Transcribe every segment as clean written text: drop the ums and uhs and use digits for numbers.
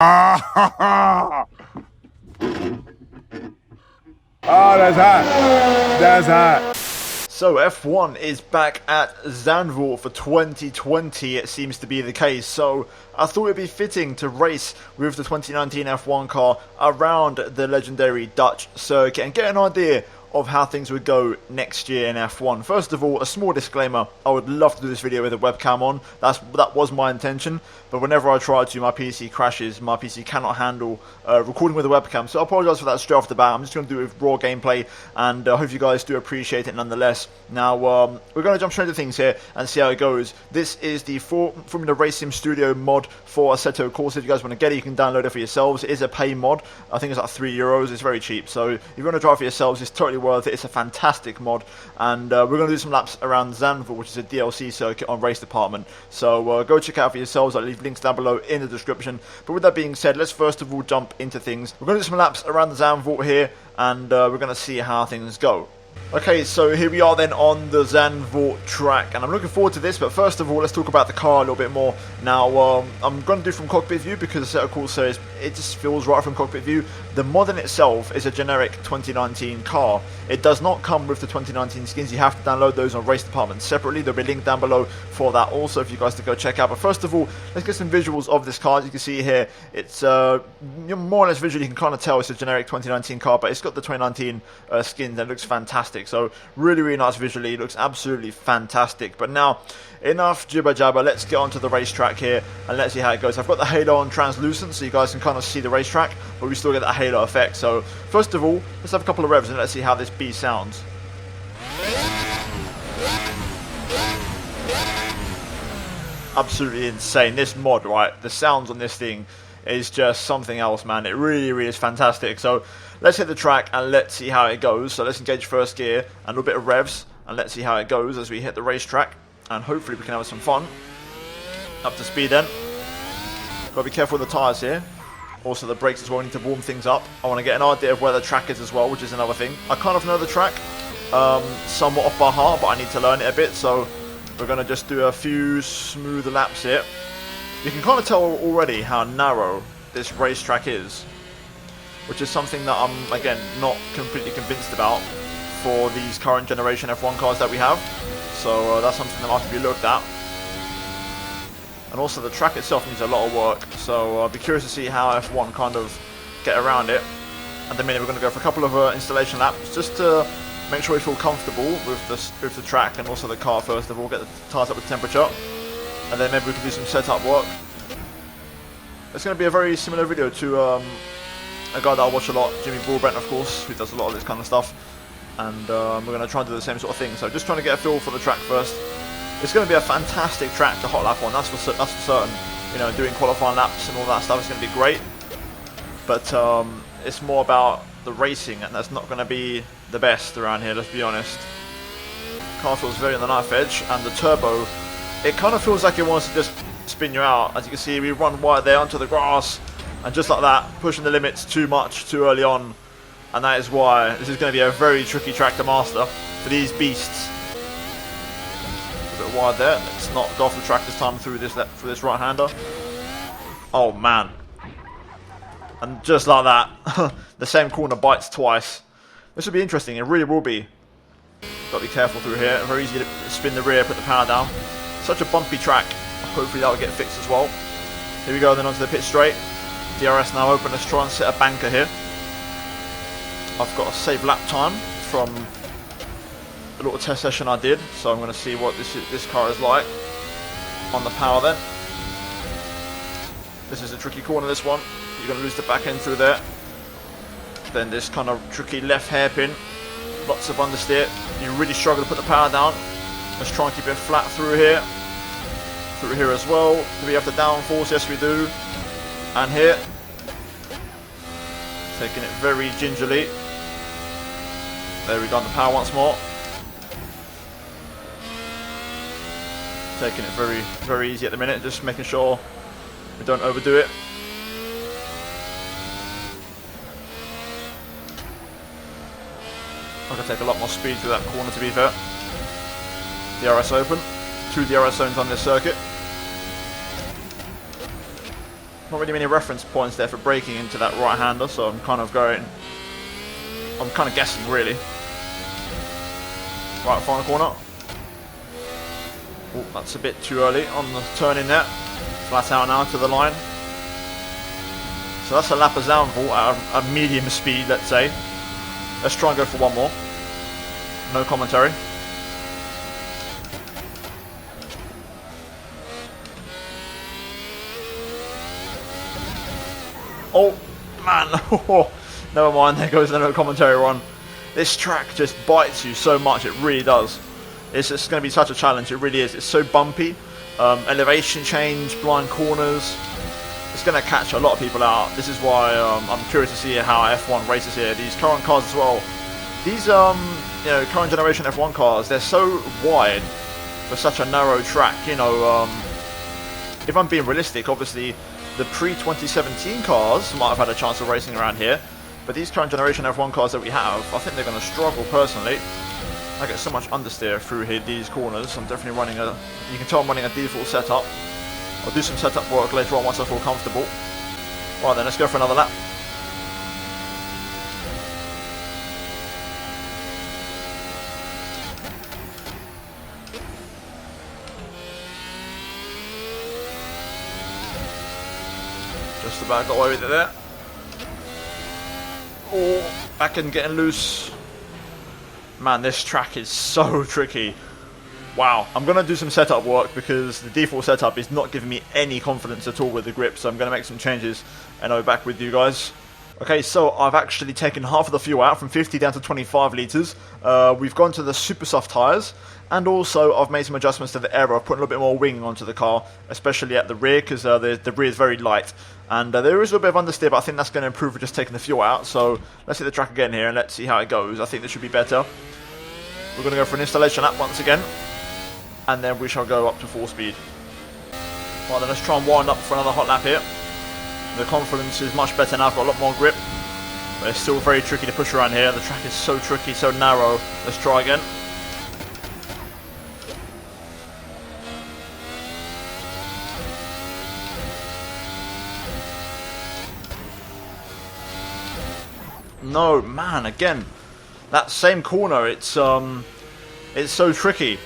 Oh, that's hot. That's hot. So F1 is back at Zandvoort for 2020, it seems to be the case. So I thought it'd be fitting to race with the 2019 F1 car around the legendary Dutch circuit and get an idea of how things would go next year in F1. First of all, a small disclaimer, I would love to do this video with a webcam on, that was my intention, but whenever I try to, my PC crashes, my PC cannot handle recording with a webcam, so I apologise for that straight off the bat. I'm just going to do it with raw gameplay, and I hope you guys do appreciate it nonetheless. Now, we're going to jump straight into things here and see how it goes. This is the Formula Racing Studio mod for Assetto Corsa. If you guys want to get it, you can download it for yourselves. It is a pay mod. I think it's like €3. It's very cheap, so if you want to drive for yourselves, it's totally worth it. It's a fantastic mod, and we're going to do some laps around Zandvoort, which is a DLC circuit on Race Department, so go check it out for yourselves. I'll leave links down below in the description. But with that being said, let's first of all jump into things. We're going to do some laps around the Zandvoort here, and we're going to see how things go. Okay, so here we are then on the Zandvoort track, and I'm looking forward to this, but first of all, let's talk about the car a little bit more. Now, I'm going to do from cockpit view because Assetto Corsa it just feels right from cockpit view. The mod in itself is a generic 2019 car. It does not come with the 2019 skins. You have to download those on Race Department separately. There'll be a link down below for that also if you guys to go check out. But first of all, let's get some visuals of this car. As you can see here, it's more or less visually, you can kind of tell it's a generic 2019 car, but it's got the 2019 skins and it looks fantastic. So really, really nice visually. It looks absolutely fantastic. But now, enough jibber jabber. Let's get onto the racetrack here and let's see how it goes. I've got the halo on translucent so you guys can kind of see the racetrack, but we still get that halo effect. So first of all, let's have a couple of revs and let's see how this beast sounds. Absolutely insane. This mod, right? The sounds on this thing is just something else, man. It really, really is fantastic. So let's hit the track and let's see how it goes. So let's engage first gear and a little bit of revs and let's see how it goes as we hit the racetrack. And hopefully we can have some fun. Up to speed then. Gotta be careful with the tyres here. Also the brakes as well, need to warm things up. I want to get an idea of where the track is as well, which is another thing. I kind of know the track, somewhat off by heart, but I need to learn it a bit. So we're going to just do a few smooth laps here. You can kind of tell already how narrow this racetrack is, which is something that I'm, again, not completely convinced about for these current generation F1 cars that we have. So that's something that might have to be looked at. And also the track itself needs a lot of work, so I'll be curious to see how F1 kind of get around it. At the minute we're going to go for a couple of installation laps just to make sure we feel comfortable with the track and also the car first of all, get the tyres up with temperature, and then maybe we can do some setup work. It's going to be a very similar video to a guy that I watch a lot, Jimmy Broadbent of course, who does a lot of this kind of stuff, and we're going to try and do the same sort of thing. So just trying to get a feel for the track first. It's going to be a fantastic track to hot lap on, that's for certain. You know, doing qualifying laps and all that stuff is going to be great. But it's more about the racing, and that's not going to be the best around here, let's be honest. Car feels very on the knife edge, and the turbo, it kind of feels like it wants to just spin you out. As you can see, we run wide there onto the grass, and just like that, pushing the limits too much, too early on. And that is why this is going to be a very tricky track to master for these beasts. A bit wide there. Let's not go off the track this time through this right-hander. Oh man! And just like that, the same corner bites twice. This will be interesting. It really will be. Got to be careful through here. Very easy to spin the rear, put the power down. Such a bumpy track. Hopefully that will get fixed as well. Here we go then onto the pit straight. DRS now open. Let's try and set a banker here. I've got a save lap time from a little test session I did, so I'm going to see what this car is like on the power then. This is a tricky corner, this one. You're going to lose the back end through there. Then this kind of tricky left hairpin. Lots of understeer. You really struggle to put the power down. Let's try and keep it flat through here. Through here as well. Do we have the downforce? Yes we do. And here. Taking it very gingerly. There we go on the power once more. Taking it very, very easy at the minute, just making sure we don't overdo it. I can take a lot more speed through that corner to be fair. DRS open. 2 DRS zones on this circuit. Not really many reference points there for braking into that right-hander, so I'm kind of guessing really. Right, final corner. Oh, that's a bit too early on the turn in there. Flat out now to the line. So that's a lap of Zandvoort at a medium speed, let's say. Let's try and go for one more. No commentary. Oh, man. Never mind, there goes the no commentary run. This track just bites you so much, it really does. It's just going to be such a challenge, it really is. It's so bumpy. Elevation change, blind corners. It's going to catch a lot of people out. This is why I'm curious to see how F1 races here. These current cars as well. These current generation F1 cars, they're so wide for such a narrow track. If I'm being realistic, obviously the pre-2017 cars might have had a chance of racing around here, but these current generation F1 cars that we have, I think they're going to struggle personally. I get so much understeer through here, these corners. I'm definitely running you can tell I'm running a default setup. I'll do some setup work later on once I feel comfortable. Right then, let's go for another lap. Just about got away with it there. Oh, back and getting loose. Man, this track is so tricky. Wow, I'm going to do some setup work because the default setup is not giving me any confidence at all with the grip, so I'm going to make some changes and I'll be back with you guys. Okay, so I've actually taken half of the fuel out from 50 down to 25 litres. We've gone to the super soft tyres, and also I've made some adjustments to the aero. I've put a little bit more wing onto the car, especially at the rear, because the rear is very light. And there is a little bit of understeer, but I think that's going to improve with just taking the fuel out. So let's hit the track again here and let's see how it goes. I think this should be better. We're going to go for an installation lap once again, and then we shall go up to full speed. Well, then let's try and wind up for another hot lap here. The confidence is much better now, I've got a lot more grip, but it's still very tricky to push around here. The track is so tricky, so narrow. Let's try again. No, man, again, that same corner, it's so tricky.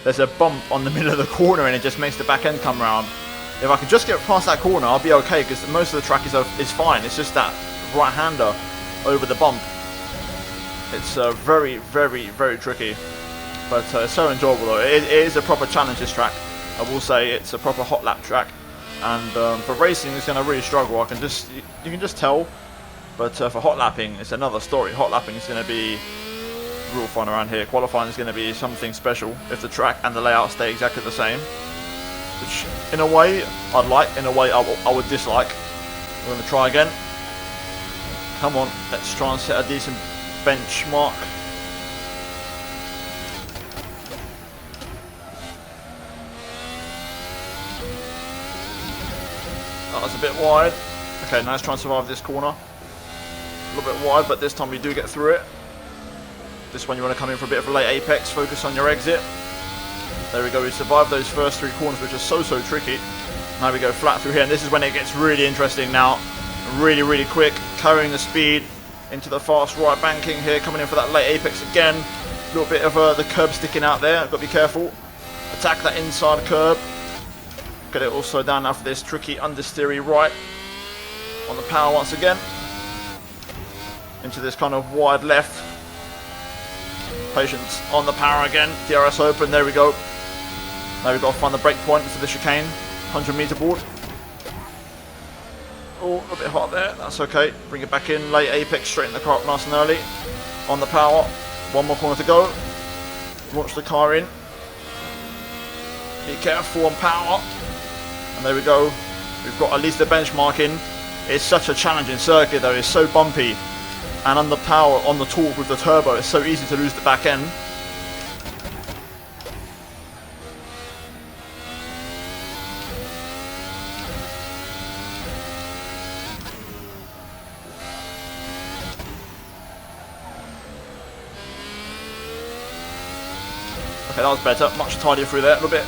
There's a bump on the middle of the corner and it just makes the back end come round. If I could just get past that corner, I'll be okay, because most of the track is fine. It's just that right-hander over the bump. It's very, very, very tricky. But it's so enjoyable though. It is a proper challenge, this track. I will say it's a proper hot lap track. And for racing, it's going to really struggle. You can just tell. But for hot lapping, it's another story. Hot lapping is going to be real fun around here. Qualifying is going to be something special if the track and the layout stay exactly the same. Which, in a way, I'd like. In a way, I would dislike. We're going to try again. Come on, let's try and set a decent benchmark. That was a bit wide. Okay, now let's try and survive this corner. A little bit wide, but this time we do get through it. This one you want to come in for a bit of a late apex, focus on your exit. There we go, we survived those first three corners, which are so tricky. Now we go flat through here, and this is when it gets really interesting now. Really, really quick, carrying the speed into the fast right banking here, coming in for that late apex again. A little bit of the curb sticking out there, got to be careful. Attack that inside curb. Get it also down now for this tricky understeery right. On the power once again. Into this kind of wide left. Patience on the power again. DRS open, there we go. Now we've got to find the break point for the chicane. 100 meter board. Oh, a bit hot there, that's okay. Bring it back in, late apex, straighten the car up nice and early. On the power, one more corner to go. Launch the car in. Be careful on power. And there we go. We've got at least a benchmark in. It's such a challenging circuit though, it's so bumpy. And on the power, on the torque with the turbo, it's so easy to lose the back end. Okay, that was better, much tidier through there, a little bit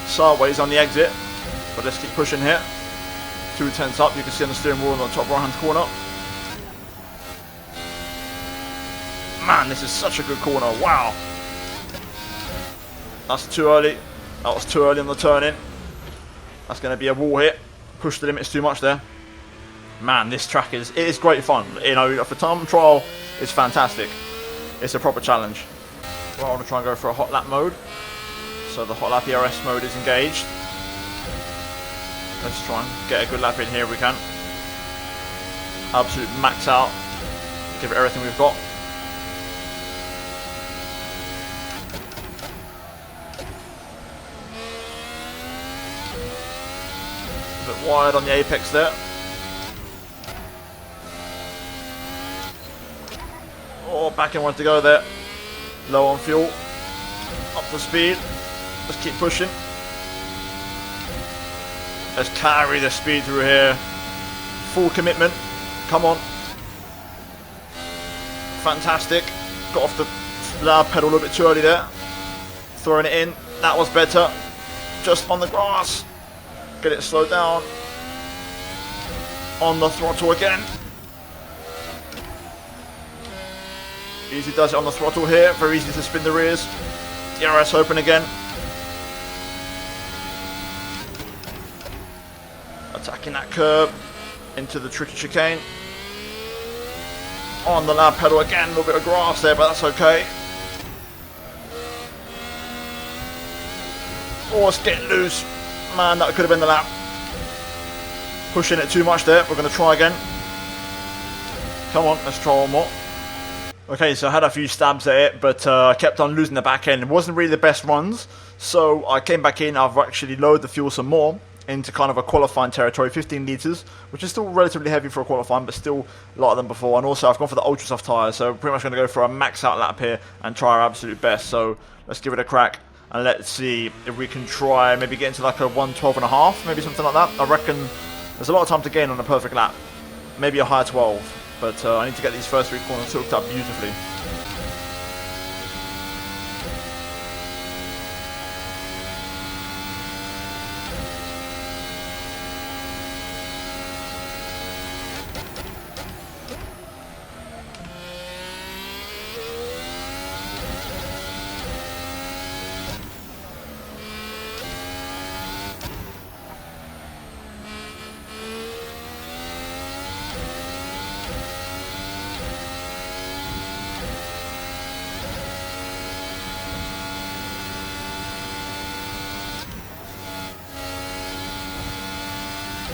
sideways on the exit, but let's keep pushing here. 2 tenths up. You can see on the steering wheel in the top right hand corner. Man, this is such a good corner. Wow. That's too early. That was too early on the turn in. That's going to be a wall hit. Push the limits too much there. Man, this track is great fun. You know, for time trial, it's fantastic. It's a proper challenge. Well, I want to try and go for a hot lap mode. So the hot lap ERS mode is engaged. Let's try and get a good lap in here if we can. Absolute max out. Give it everything we've got. A bit wide on the apex there. Oh, back in one to go there. Low on fuel. Up to speed. Let's keep pushing. Let's carry the speed through here. Full commitment. Come on. Fantastic. Got off the loud pedal a little bit too early there. Throwing it in. That was better. Just on the grass. Get it slowed down. On the throttle again. Easy does it on the throttle here. Very easy to spin the rears. DRS open again. Attacking that curb. Into the tricky chicane. On the loud pedal again. A little bit of grass there, but that's okay. Oh, it's getting loose. Man, that could have been the lap. Pushing it too much there. We're going to try again. Come on, let's try one more. Okay, so I had a few stabs at it, but I kept on losing the back end. It wasn't really the best runs, so I came back in. I've actually lowered the fuel some more into kind of a qualifying territory, 15 litres, which is still relatively heavy for a qualifying, but still a lot than before. And also, I've gone for the ultra soft tyres, so pretty much going to go for a max out lap here and try our absolute best. So let's give it a crack. And let's see if we can try maybe get into like a 1:12.5, maybe something like that. I reckon there's a lot of time to gain on a perfect lap. Maybe a higher 12, but I need to get these first 3 corners hooked up beautifully.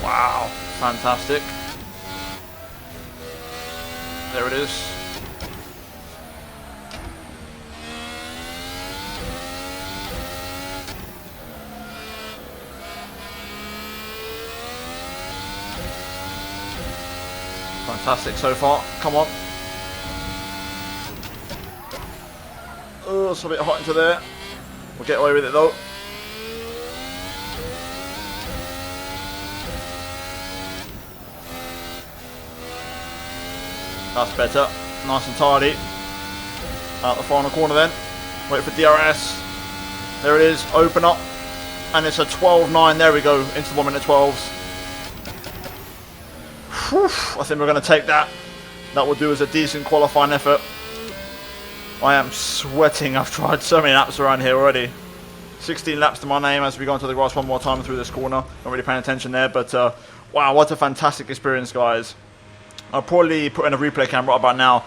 Wow, fantastic. There it is. Fantastic so far. Come on. Oh, it's a bit hot into there. We'll get away with it though. That's better. Nice and tidy. Out the final corner then. Wait for DRS. There it is. Open up. And it's a 12.9. There we go. Into the 1 minute 12s. Whew, I think we're going to take that. That will do as a decent qualifying effort. I am sweating. I've tried so many laps around here already. 16 laps to my name as we go into the grass one more time through this corner. Not really paying attention there. But wow, what a fantastic experience, guys. I'll probably put in a replay cam right about now.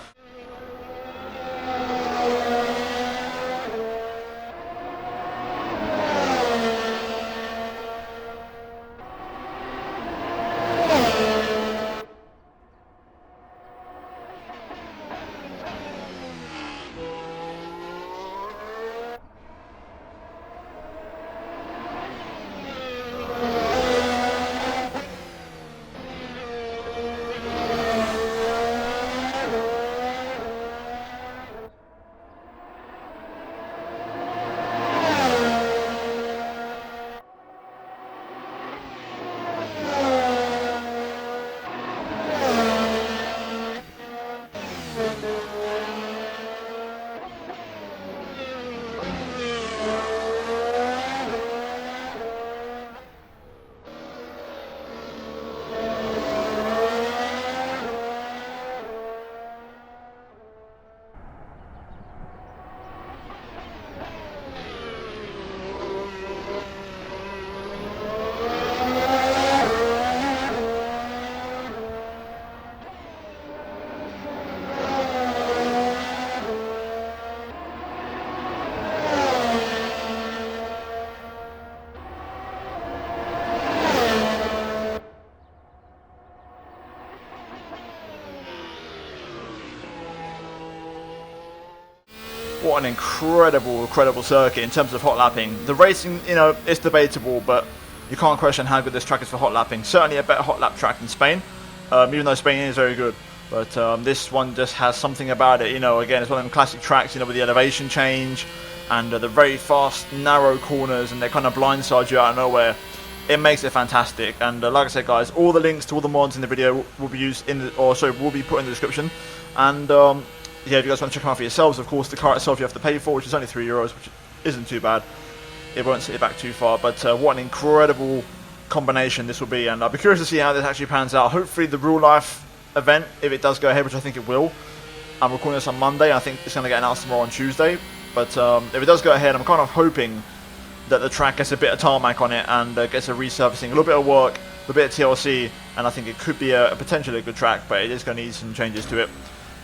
what an incredible circuit in terms of hot lapping. The racing, you know, it's debatable, but you can't question how good this track is for hot lapping. Certainly a better hot lap track than Spain, even though Spain is very good. But this one just has something about it, you know, again, it's one of them classic tracks, you know, with the elevation change and the very fast, narrow corners, and they kind of blindside you out of nowhere. It makes it fantastic. And like I said, guys, all the links to all the mods in the video will be used in the, or sorry, will be put in the description. And yeah, if you guys want to check them out for yourselves, of course, the car itself you have to pay for, which is only €3, which isn't too bad. It won't set you back too far, but what an incredible combination this will be, and I'll be curious to see how this actually pans out. Hopefully the real life event, if it does go ahead, which I think it will. I'm recording this on Monday, and I think it's going to get announced tomorrow on Tuesday, but if it does go ahead, I'm kind of hoping that the track gets a bit of tarmac on it and gets a resurfacing, a little bit of work, a bit of TLC, and I think it could be a potentially a good track, but it is going to need some changes to it.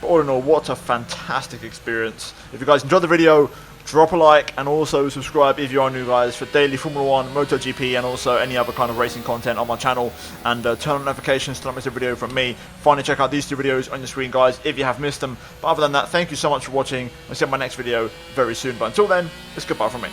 But all in all, what a fantastic experience. If you guys enjoyed the video, drop a like, and also subscribe if you are new, guys, for daily Formula 1, MotoGP, and also any other kind of racing content on my channel. And turn on notifications to not miss a video from me. Finally, check out these 2 videos on your screen, guys, if you have missed them. But other than that, thank you so much for watching. I'll see you in my next video very soon. But until then, it's goodbye from me.